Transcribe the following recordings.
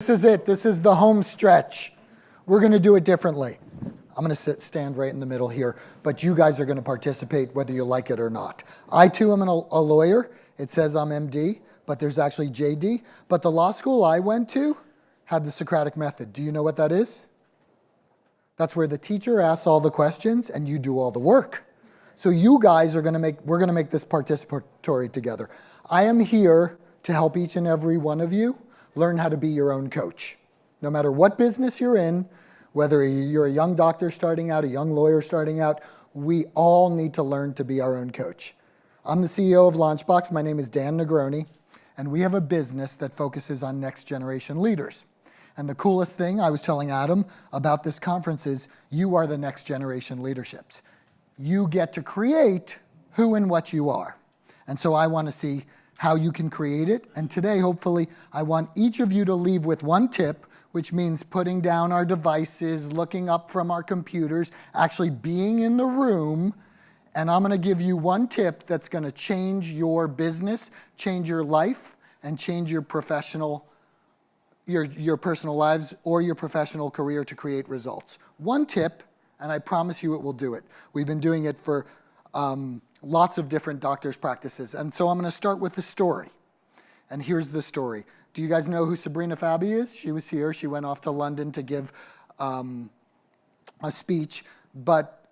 This is it. This is the home stretch. We're going to do it differently. I'm going to stand right in the middle here, but you guys are going to participate whether you like it or not. I, too, am a lawyer. It says I'm MD, but there's actually JD. But the law school I went to had the Socratic method. Do you know what that is? That's where the teacher asks all the questions and you do all the work. So you guys are going to we're going to make this participatory together. I am here to help each and every one of you learn how to be your own coach. No matter what business you're in, whether you're a young doctor starting out, a young lawyer starting out, we all need to learn to be our own coach. I'm the CEO of Launchbox. My name is Dan Negroni, and we have a business that focuses on next generation leaders. And the coolest thing I was telling Adam about this conference is you are the next generation leaderships. You get to create who and what you are. And so I want to see how you can create it. And today, hopefully, I want each of you to leave with one tip, which means putting down our devices, looking up from our computers, actually being in the room. And I'm going to give you one tip that's going to change your business, change your life, and change your professional your personal lives or your professional career to create results. One tip, and I promise you it will do it. We've been doing it for lots of different doctors' practices. And so I'm going to start with the story. And here's the story. Do you guys know who Sabrina Fabi is? She was here. She went off to London to give a speech. But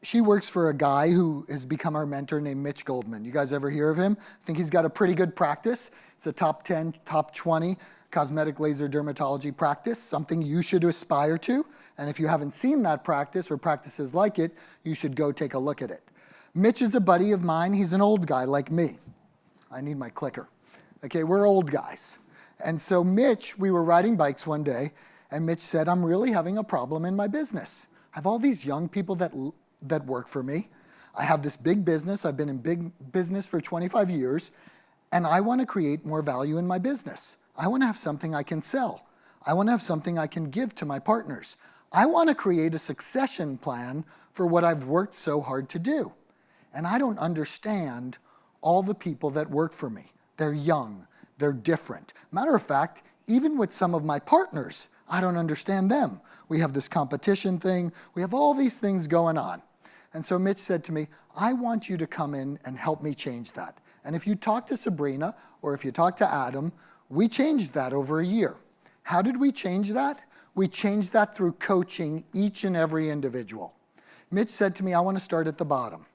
she works for a guy who has become our mentor named Mitch Goldman. You guys ever hear of him? I think he's got a pretty good practice. It's a top 10, top 20 cosmetic laser dermatology practice, something you should aspire to. And if you haven't seen that practice or practices like it, you should go take a look at it. Mitch is a buddy of mine. He's an old guy like me. I need my clicker. Okay, we're old guys. And so Mitch, we were riding bikes one day, and Mitch said, I'm really having a problem in my business. I have all these young people that work for me. I have this big business. I've been in big business for 25 years, and I want to create more value in my business. I want to have something I can sell. I want to have something I can give to my partners. I want to create a succession plan for what I've worked so hard to do. And I don't understand all the people that work for me. They're young. They're different. Matter of fact, even with some of my partners, I don't understand them. We have this competition thing. We have all these things going on. And so Mitch said to me, I want you to come in and help me change that. And if you talk to Sabrina or if you talk to Adam, we changed that over a year. How did we change that? We changed that through coaching each and every individual. Mitch said to me, I want to start at the bottom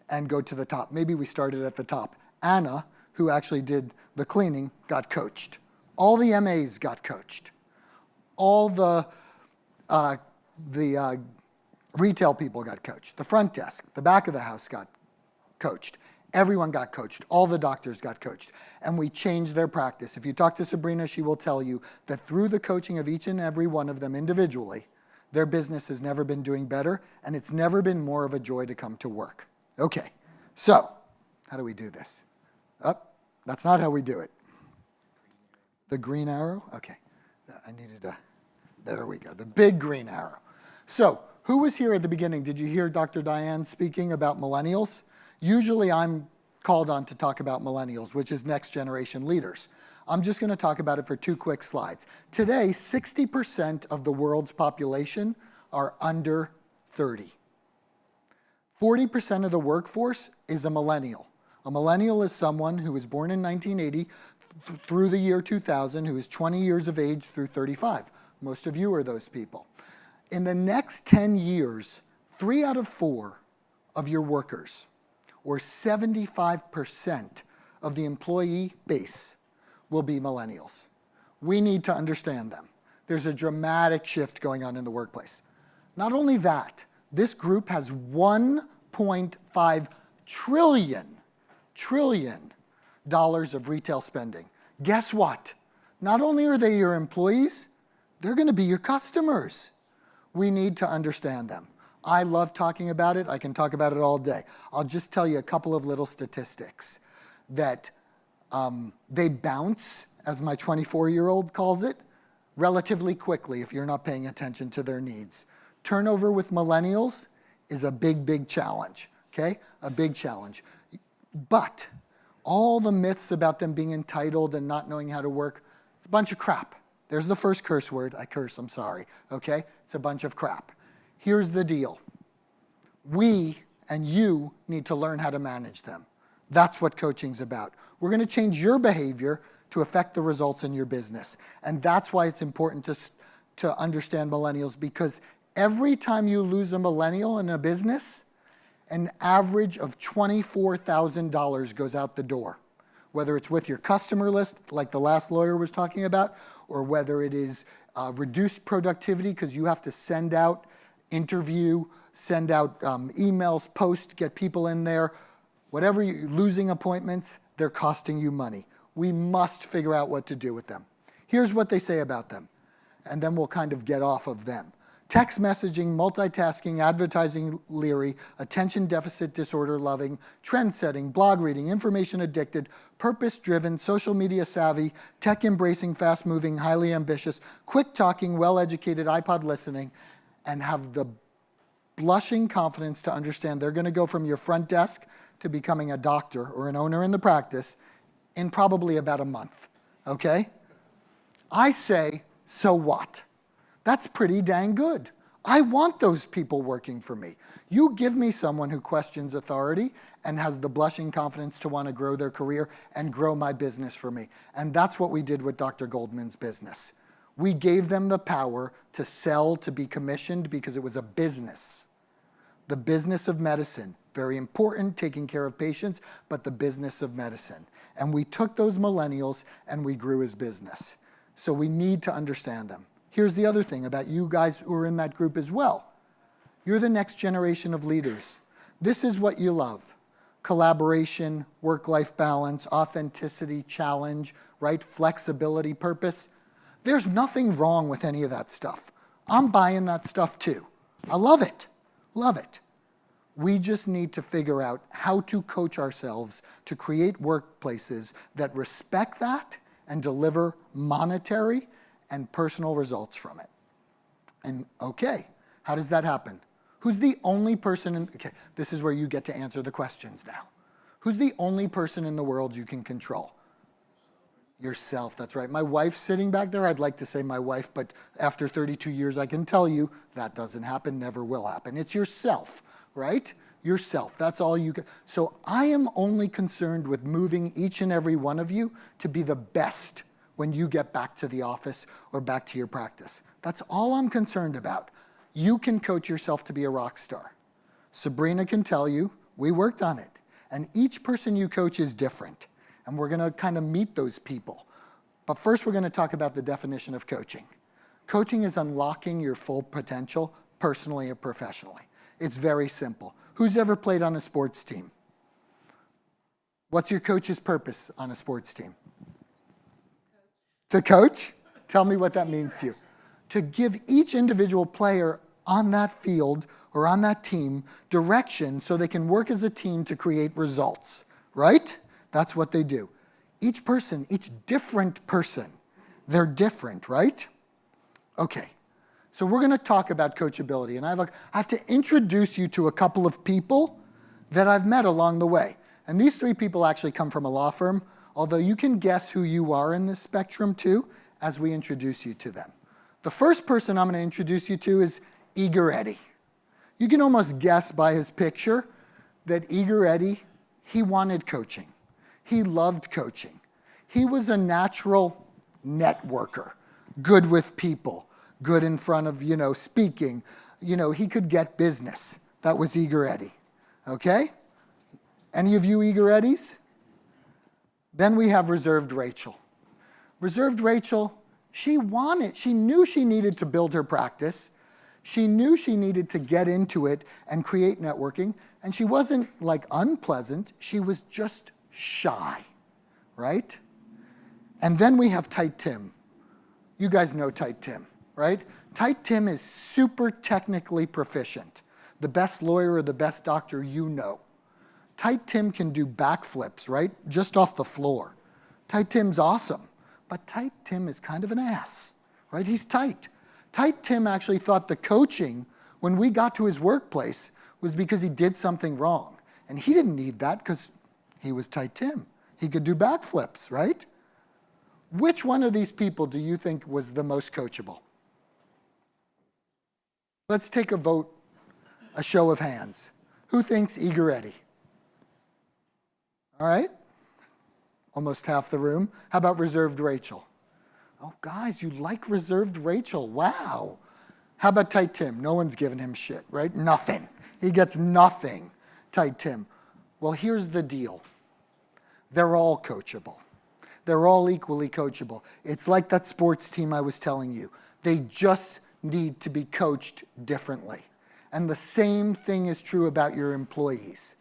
and go to the top. Maybe we started at the top. Anna, who actually did the cleaning, got coached. All the MAs got coached. All the retail people got coached. The front desk, the back of the house got coached. Everyone got coached. All the doctors got coached. And we changed their practice. If you talk to Sabrina, she will tell you that through the coaching of each and every one of them individually, their business has never been doing better, and it's never been more of a joy to come to work. Okay, so how do we do this? That's not how we do it. The green arrow? Okay, I needed a, there we go, the big green arrow. So who was here at the beginning? Did you hear Dr. Diane speaking about millennials? Usually I'm called on to talk about millennials, which is next generation leaders. I'm just going to talk about it for 2 quick slides. Today, 60% of the world's population are under 30. 40% of the workforce is a millennial. A millennial is someone who was born in 1980 through the year 2000, who is 20 years of age through 35. Most of you are those people. In the next 10 years, 3 out of 4 of your workers, or 75% of the employee base, will be millennials. We need to understand them. There's a dramatic shift going on in the workplace. Not only that, this group has $1.5 trillion of retail spending. Guess what? Not only are they your employees, they're going to be your customers. We need to understand them. I love talking about it. I can talk about it all day. I'll just tell you a couple of little statistics that they bounce, as my 24-year-old calls it, relatively quickly if you're not paying attention to their needs. Turnover with millennials is a big, big challenge, okay? A big challenge. But all the myths about them being entitled and not knowing how to work, it's a bunch of crap. There's the first curse word. I curse, I'm sorry. Okay? It's a bunch of crap. Here's the deal. We and you need to learn how to manage them. That's what coaching's about. We're going to change your behavior to affect the results in your business. And that's why it's important to understand millennials, because every time you lose a millennial in a business, an average of $24,000 goes out the door. Whether it's with your customer list, like the last lawyer was talking about, or whether it is reduced productivity because you have to send out interview, send out emails, post, get people in there. Whatever you're losing appointments, they're costing you money. We must figure out what to do with them. Here's what they say about them, and then we'll kind of get off of them. Text messaging, multitasking, advertising leery, attention deficit disorder loving, trend setting, blog reading, information addicted, purpose driven, social media savvy, tech embracing, fast moving, highly ambitious, quick talking, well educated, iPod listening, and have the blushing confidence to understand they're going to go from your front desk to becoming a doctor or an owner in the practice in probably about a month, okay? I say, so what? That's pretty dang good. I want those people working for me. You give me someone who questions authority and has the blushing confidence to want to grow their career and grow my business for me. And that's what we did with Dr. Goldman's business. We gave them the power to sell, to be commissioned, because it was a business. The business of medicine. Very important, taking care of patients, but the business of medicine. And we took those millennials and we grew his business. So we need to understand them. Here's the other thing about you guys who are in that group as well. You're the next generation of leaders. This is what you love. Collaboration, work-life balance, authenticity, challenge, right? Flexibility, purpose. There's nothing wrong with any of that stuff. I'm buying that stuff too. I love it. Love it. We just need to figure out how to coach ourselves to create workplaces that respect that and deliver monetary and personal results from it. And okay, how does that happen? Who's the only person okay, this is where you get to answer the questions now. Who's the only person in the world you can control? Yourself, that's right. My wife's sitting back there. I'd like to say my wife, but after 32 years, I can tell you that doesn't happen, never will happen. It's yourself, right? Yourself, that's all you can. So I am only concerned with moving each and every one of you to be the best when you get back to the office or back to your practice. That's all I'm concerned about. You can coach yourself to be a rock star. Sabrina can tell you, we worked on it. And each person you coach is different. And we're going to kind of meet those people. But first, we're going to talk about the definition of coaching. Coaching is unlocking your full potential, personally or professionally. It's very simple. Who's ever played on a sports team? What's your coach's purpose on a sports team? To coach? Tell me what that means to you. To give each individual player on that field or on that team direction so they can work as a team to create results, right? That's what they do. Each person, each different person, they're different, right? Okay, so we're going to talk about coachability, and I have to introduce you to a couple of people that I've met along the way. And these three people actually come from a law firm, although you can guess who you are in this spectrum too as we introduce you to them. The first person I'm going to introduce you to is Eager Eddie. You can almost guess by his picture that Eager Eddie, he wanted coaching. He loved coaching. He was a natural networker, good with people, good in front of, speaking. He could get business. That was Eager Eddie, okay? Any of you Eager Eddies? Then we have Reserved Rachel. Reserved Rachel, she knew she needed to build her practice. She knew she needed to get into it and create networking. And she wasn't unpleasant. She was just shy, right? And then we have Tight Tim. You guys know Tight Tim, right? Tight Tim is super technically proficient. The best lawyer or the best doctor you know. Tight Tim can do backflips, right? Just off the floor. Tight Tim's awesome. But Tight Tim is kind of an ass, right? He's tight. Tight Tim actually thought the coaching, when we got to his workplace, was because he did something wrong. And he didn't need that because he was Tight Tim. He could do backflips, right? Which one of these people do you think was the most coachable? Let's take a vote, a show of hands. Who thinks Eager-Eddie? All right. Almost half the room. How about Reserved Rachel? Oh, guys, you like Reserved Rachel. Wow. How about Tight Tim? No one's giving him shit, right? Nothing. He gets nothing, Tight Tim. Well, here's the deal. They're all coachable. They're all equally coachable. It's like that sports team I was telling you. They just need to be coached differently. And the same thing is true about your employees.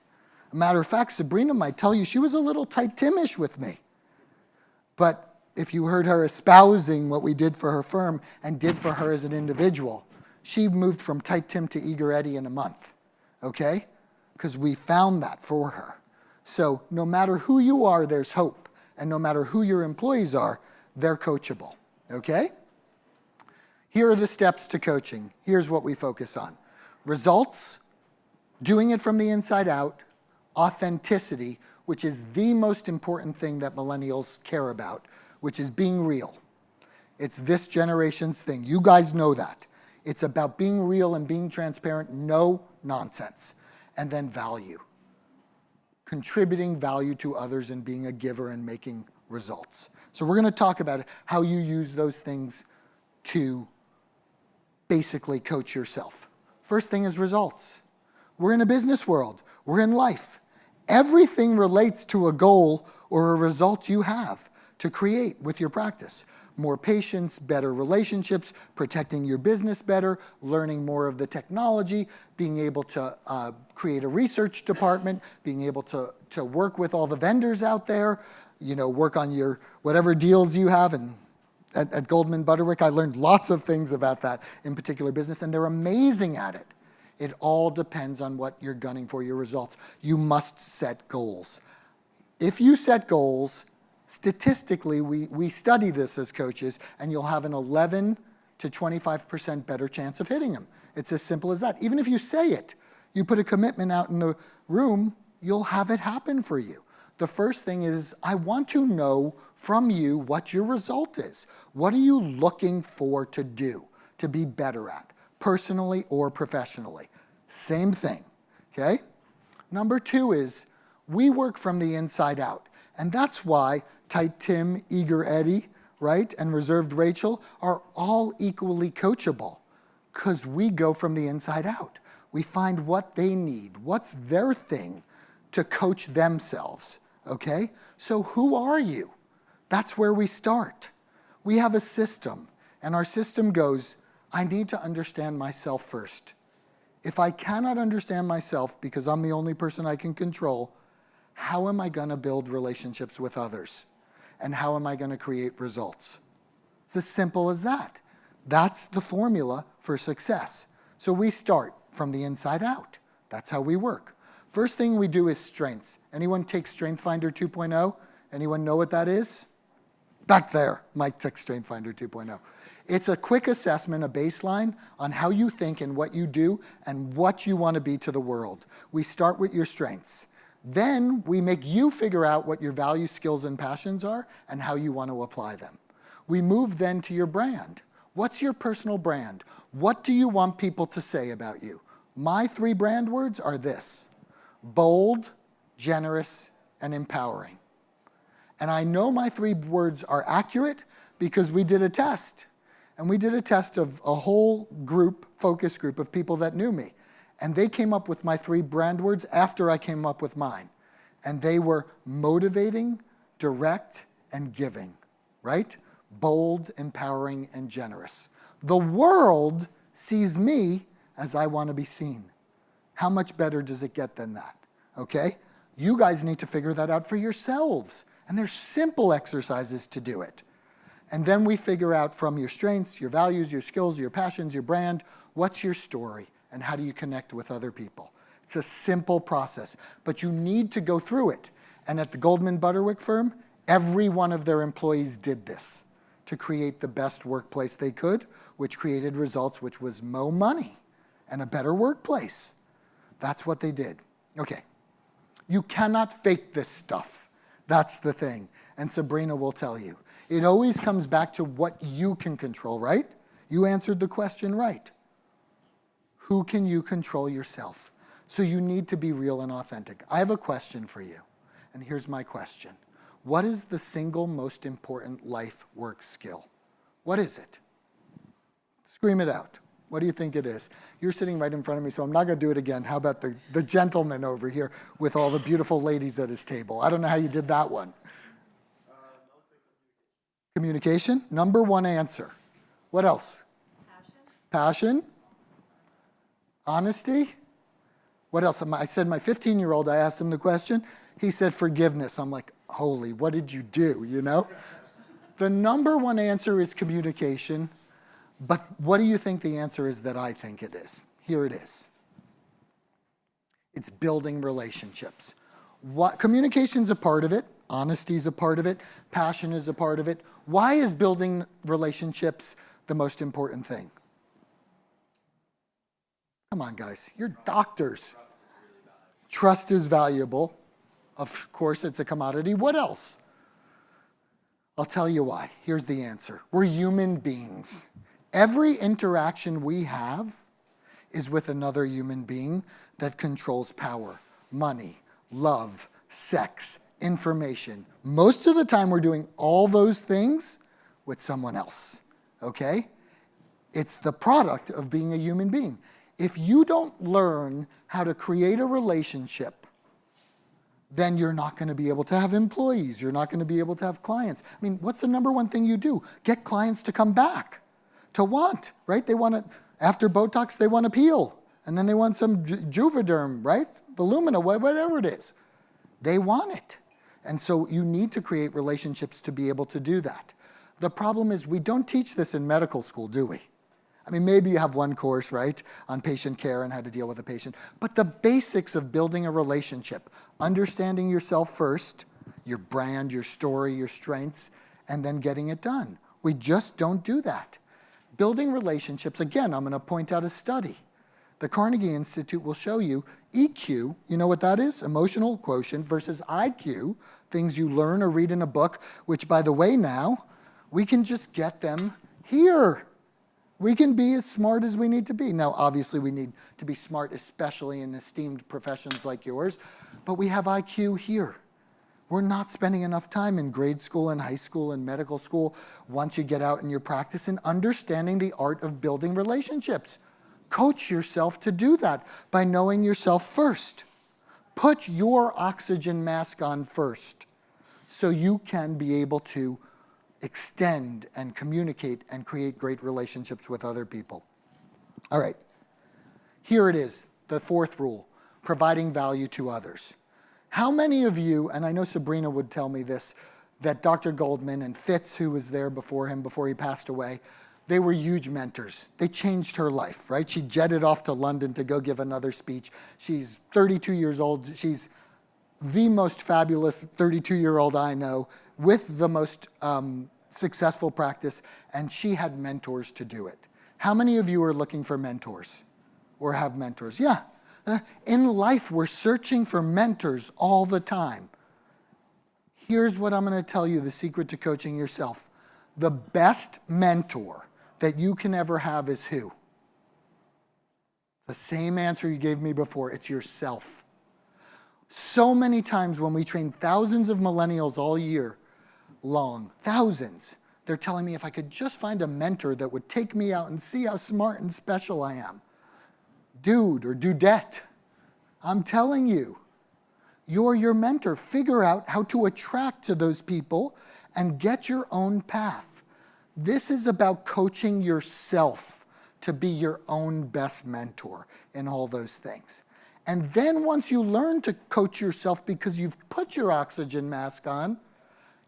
A matter of fact, Sabrina might tell you she was a little Tight Tim-ish with me. But if you heard her espousing what we did for her firm and did for her as an individual, she moved from Tight Tim to Eager-Eddie in a month, okay? Because we found that for her. So no matter who you are, there's hope. And no matter who your employees are, they're coachable, okay? Here are the steps to coaching. Here's what we focus on. Results, doing it from the inside out, authenticity, which is the most important thing that millennials care about, which is being real. It's this generation's thing. You guys know that. It's about being real and being transparent, no nonsense. And then value. Contributing value to others and being a giver and making results. So we're going to talk about how you use those things to basically coach yourself. First thing is results. We're in a business world. We're in life. Everything relates to a goal or a result you have to create with your practice. More patience, better relationships, protecting your business better, learning more of the technology, being able to create a research department, being able to work with all the vendors out there, work on your whatever deals you have. And at Goldman Butterwick, I learned lots of things about that in particular business, and they're amazing at it. It all depends on what you're gunning for, your results. You must set goals. If you set goals, statistically, we study this as coaches, and you'll have an 11 to 25% better chance of hitting them. It's as simple as that. Even if you say it, you put a commitment out in the room, you'll have it happen for you. The first thing is, I want to know from you what your result is. What are you looking for to do, to be better at, personally or professionally? Same thing, okay? Number two is, we work from the inside out. And that's why Tight Tim, Eager-Eddie, right, and Reserved Rachel are all equally coachable, because we go from the inside out. We find what they need, what's their thing to coach themselves, okay? So who are you? That's where we start. We have a system, and our system goes, I need to understand myself first. If I cannot understand myself because I'm the only person I can control, how am I going to build relationships with others? And how am I going to create results? It's as simple as that. That's the formula for success. So we start from the inside out. That's how we work. First thing we do is strengths. Anyone take Strength Finder 2.0? Anyone know what that is? Back there, Mike took Strength Finder 2.0. It's a quick assessment, a baseline on how you think and what you do and what you want to be to the world. We start with your strengths. Then we make you figure out what your values, skills, and passions are and how you want to apply them. We move then to your brand. What's your personal brand? What do you want people to say about you? My 3 brand words are this: bold, generous, and empowering. And I know my 3 words are accurate because we did a test. And we did a test of a whole group, focus group of people that knew me. And they came up with my 3 brand words after I came up with mine. And they were motivating, direct, and giving, right? Bold, empowering, and generous. The world sees me as I want to be seen. How much better does it get than that, okay? You guys need to figure that out for yourselves. And there's simple exercises to do it. And then we figure out from your strengths, your values, your skills, your passions, your brand, what's your story and how do you connect with other people. It's a simple process, but you need to go through it. And at the Goldman Butterwick firm, every one of their employees did this to create the best workplace they could, which created results, which was more money and a better workplace. That's what they did. Okay, you cannot fake this stuff. That's the thing. And Sabrina will tell you. It always comes back to what you can control, right? You answered the question right. Who can you control yourself? So you need to be real and authentic. I have a question for you, and here's my question. What is the single most important life work skill? What is it? Scream it out. What do you think it is? You're sitting right in front of me, so I'm not going to do it again. How about the gentleman over here with all the beautiful ladies at his table? I don't know how you did that one. Communication, number one answer. What else? Passion. Honesty. What else? I said my 15-year-old, I asked him the question. He said forgiveness. I'm like, holy, what did you do, you know? The number one answer is communication. But what do you think the answer is that I think it is? Here it is. It's building relationships. Communication's a part of it. Honesty's a part of it. Passion is a part of it. Why is building relationships the most important thing? Come on, guys. You're doctors. Trust is valuable. Of course, it's a commodity. What else? I'll tell you why. Here's the answer. We're human beings. Every interaction we have is with another human being that controls power, money, love, sex, information. Most of the time we're doing all those things with someone else, okay? It's the product of being a human being. If you don't learn how to create a relationship, then you're not going to be able to have employees. You're not going to be able to have clients. I mean, what's the number one thing you do? Get clients to come back. To want, right? They want to, after Botox, they want to peel. And then they want some Juvederm, right? Volumina, whatever it is. They want it. And so you need to create relationships to be able to do that. The problem is we don't teach this in medical school, do we? I mean, maybe you have one course, right, on patient care and how to deal with a patient. But the basics of building a relationship, understanding yourself first, your brand, your story, your strengths, and then getting it done. We just don't do that. Building relationships, again, I'm going to point out a study. The Carnegie Institute will show you EQ, you know what that is? Emotional quotient versus IQ, things you learn or read in a book, which, by the way, now, we can just get them here. We can be as smart as we need to be. Now, obviously, we need to be smart, especially in esteemed professions like yours, but we have IQ here. We're not spending enough time in grade school and high school and medical school once you get out in your practice and understanding the art of building relationships. Coach yourself to do that by knowing yourself first. Put your oxygen mask on first so you can be able to extend and communicate and create great relationships with other people. All right, here it is, the fourth rule, providing value to others. How many of you, and I know Sabrina would tell me this, that Dr. Goldman and Fitz, who was there before him, before he passed away, they were huge mentors. They changed her life, right? She jetted off to London to go give another speech. She's 32 years old. She's the most fabulous 32-year-old I know with the most successful practice, and she had mentors to do it. How many of you are looking for mentors or have mentors? Yeah. In life, we're searching for mentors all the time. Here's what I'm going to tell you, the secret to coaching yourself. The best mentor that you can ever have is who? The same answer you gave me before. It's yourself. So many times when we train thousands of millennials all year long, thousands, they're telling me if I could just find a mentor that would take me out and see how smart and special I am. Dude or dudette, I'm telling you, you're your mentor. Figure out how to attract to those people and get your own path. This is about coaching yourself to be your own best mentor in all those things. And then once you learn to coach yourself because you've put your oxygen mask on,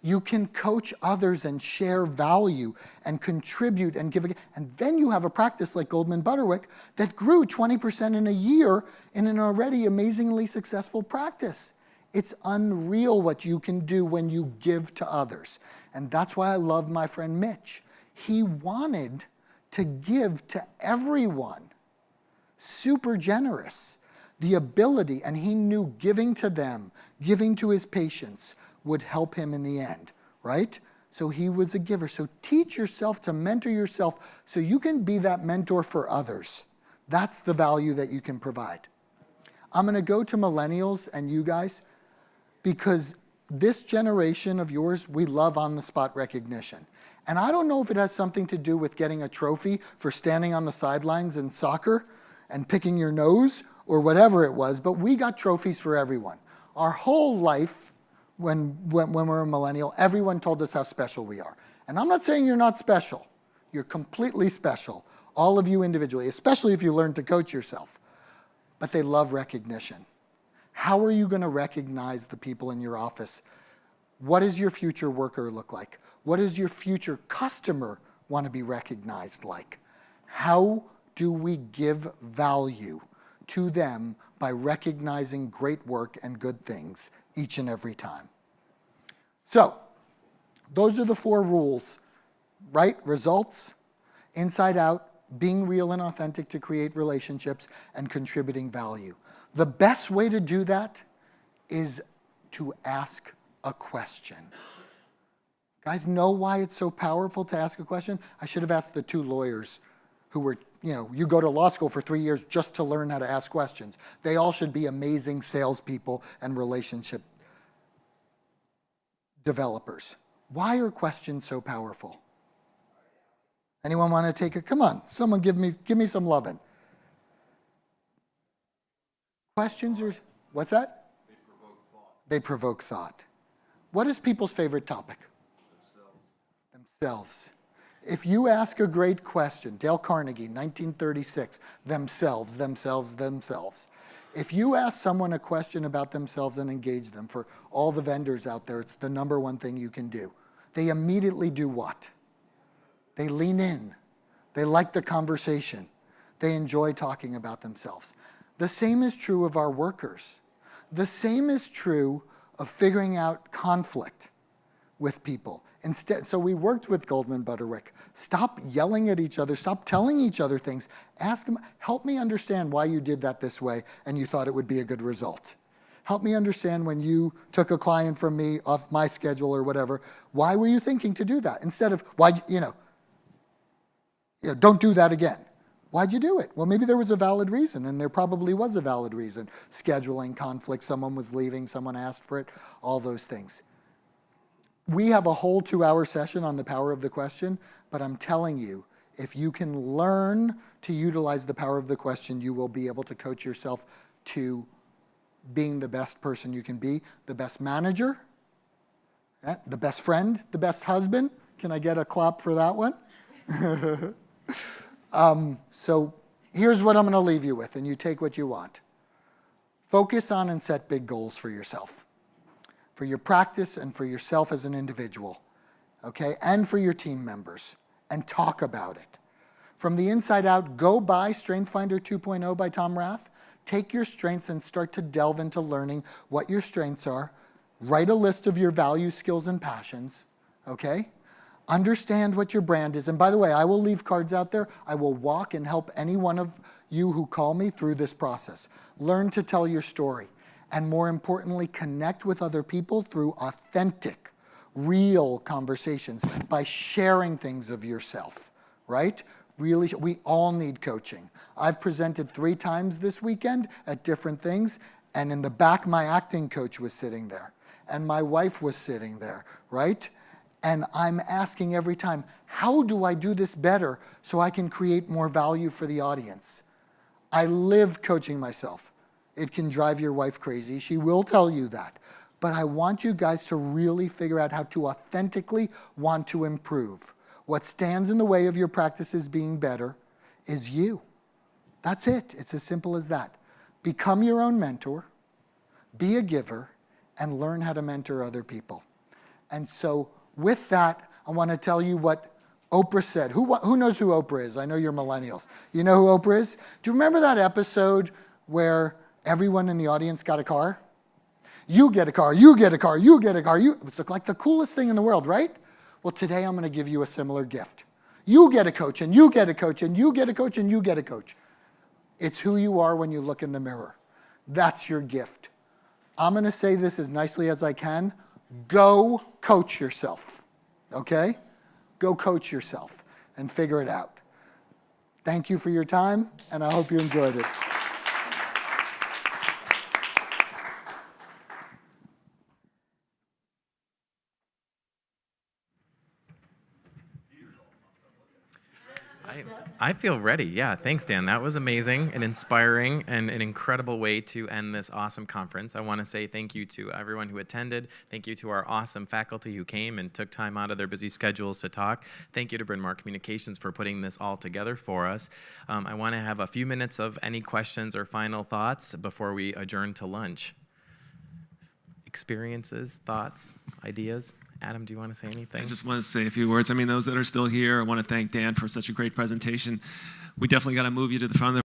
you can coach others and share value and contribute and give. And then you have a practice like Goldman Butterwick that grew 20% in a year in an already amazingly successful practice. It's unreal what you can do when you give to others. And that's why I love my friend Mitch. He wanted to give to everyone. Super generous. The ability, and he knew giving to them, giving to his patients, would help him in the end, right? So he was a giver. So teach yourself to mentor yourself so you can be that mentor for others. That's the value that you can provide. I'm going to go to millennials and you guys because this generation of yours, we love on-the-spot recognition. And I don't know if it has something to do with getting a trophy for standing on the sidelines in soccer and picking your nose or whatever it was, but we got trophies for everyone. Our whole life, when we're a millennial, everyone told us how special we are. And I'm not saying you're not special. You're completely special, all of you individually, especially if you learn to coach yourself. But they love recognition. How are you going to recognize the people in your office? What does your future worker look like? What does your future customer want to be recognized like? How do we give value to them by recognizing great work and good things each and every time? So, those are the 4 rules, right? Results, inside out, being real and authentic to create relationships, and contributing value. The best way to do that is to ask a question. Guys, know why it's so powerful to ask a question? I should have asked the 2 lawyers who were, you go to law school for 3 years just to learn how to ask questions. They all should be amazing salespeople and relationship developers. Why are questions so powerful? Anyone want to take it? Come on, someone give me some loving. Questions are, what's that? They provoke thought. They provoke thought. What is people's favorite topic? Themselves. If you ask a great question, Dale Carnegie, 1936, themselves. If you ask someone a question about themselves and engage them, for all the vendors out there, it's the number 1 thing you can do. They immediately do what? They lean in. They like the conversation. They enjoy talking about themselves. The same is true of our workers. The same is true of figuring out conflict with people. Instead, so we worked with Goldman Butterwick. Stop yelling at each other. Stop telling each other things. Ask them, help me understand why you did that this way and you thought it would be a good result. Help me understand when you took a client from me off my schedule or whatever, why were you thinking to do that? Instead of, why, don't do that again. Why'd you do it? Well, maybe there was a valid reason, and there probably was a valid reason. Scheduling, conflict, someone was leaving, someone asked for it, all those things. We have a whole 2-hour session on the power of the question, but I'm telling you, if you can learn to utilize the power of the question, you will be able to coach yourself to being the best person you can be, the best manager, the best friend, the best husband. Can I get a clap for that one? So here's what I'm going to leave you with, and you take what you want. Focus on and set big goals for yourself, for your practice and for yourself as an individual, okay, and for your team members, and talk about it. From the inside out, go buy Strength Finder 2.0 by Tom Rath. Take your strengths and start to delve into learning what your strengths are. Write a list of your values, skills, and passions, okay? Understand what your brand is. And by the way, I will leave cards out there. I will walk and help any one of you who call me through this process. Learn to tell your story. And more importantly, connect with other people through authentic, real conversations by sharing things of yourself, right? Really, we all need coaching. I've presented 3 times this weekend at different things, and in the back, my acting coach was sitting there, and my wife was sitting there, right? And I'm asking every time, how do I do this better so I can create more value for the audience? I live coaching myself. It can drive your wife crazy. She will tell you that. But I want you guys to really figure out how to authentically want to improve. What stands in the way of your practices being better is you. That's it. It's as simple as that. Become your own mentor, be a giver, and learn how to mentor other people. And so with that, I want to tell you what Oprah said. Who knows who Oprah is? I know you're millennials. You know who Oprah is? Do you remember that episode where everyone in the audience got a car? You get a car, you get a car, you get a car. It was like the coolest thing in the world, right? Well, today I'm going to give you a similar gift. You get a coach, and you get a coach, and you get a coach, and you get a coach. It's who you are when you look in the mirror. That's your gift. I'm going to say this as nicely as I can. Go coach yourself. okay? Go coach yourself and figure it out. Thank you for your time, and I hope you enjoyed it. I feel ready. Yeah, thanks, Dan. That was amazing and inspiring and an incredible way to end this awesome conference. I want to say thank you to everyone who attended. Thank you to our awesome faculty who came and took time out of their busy schedules to talk. Thank you to Bryn Mawr Communications for putting this all together for us. I want to have a few minutes of any questions or final thoughts before we adjourn to lunch. Experiences, thoughts, ideas? Adam, do you want to say anything? I just want to say a few words. I mean, those that are still here, I want to thank Dan for such a great presentation. We definitely got to move you to the front of the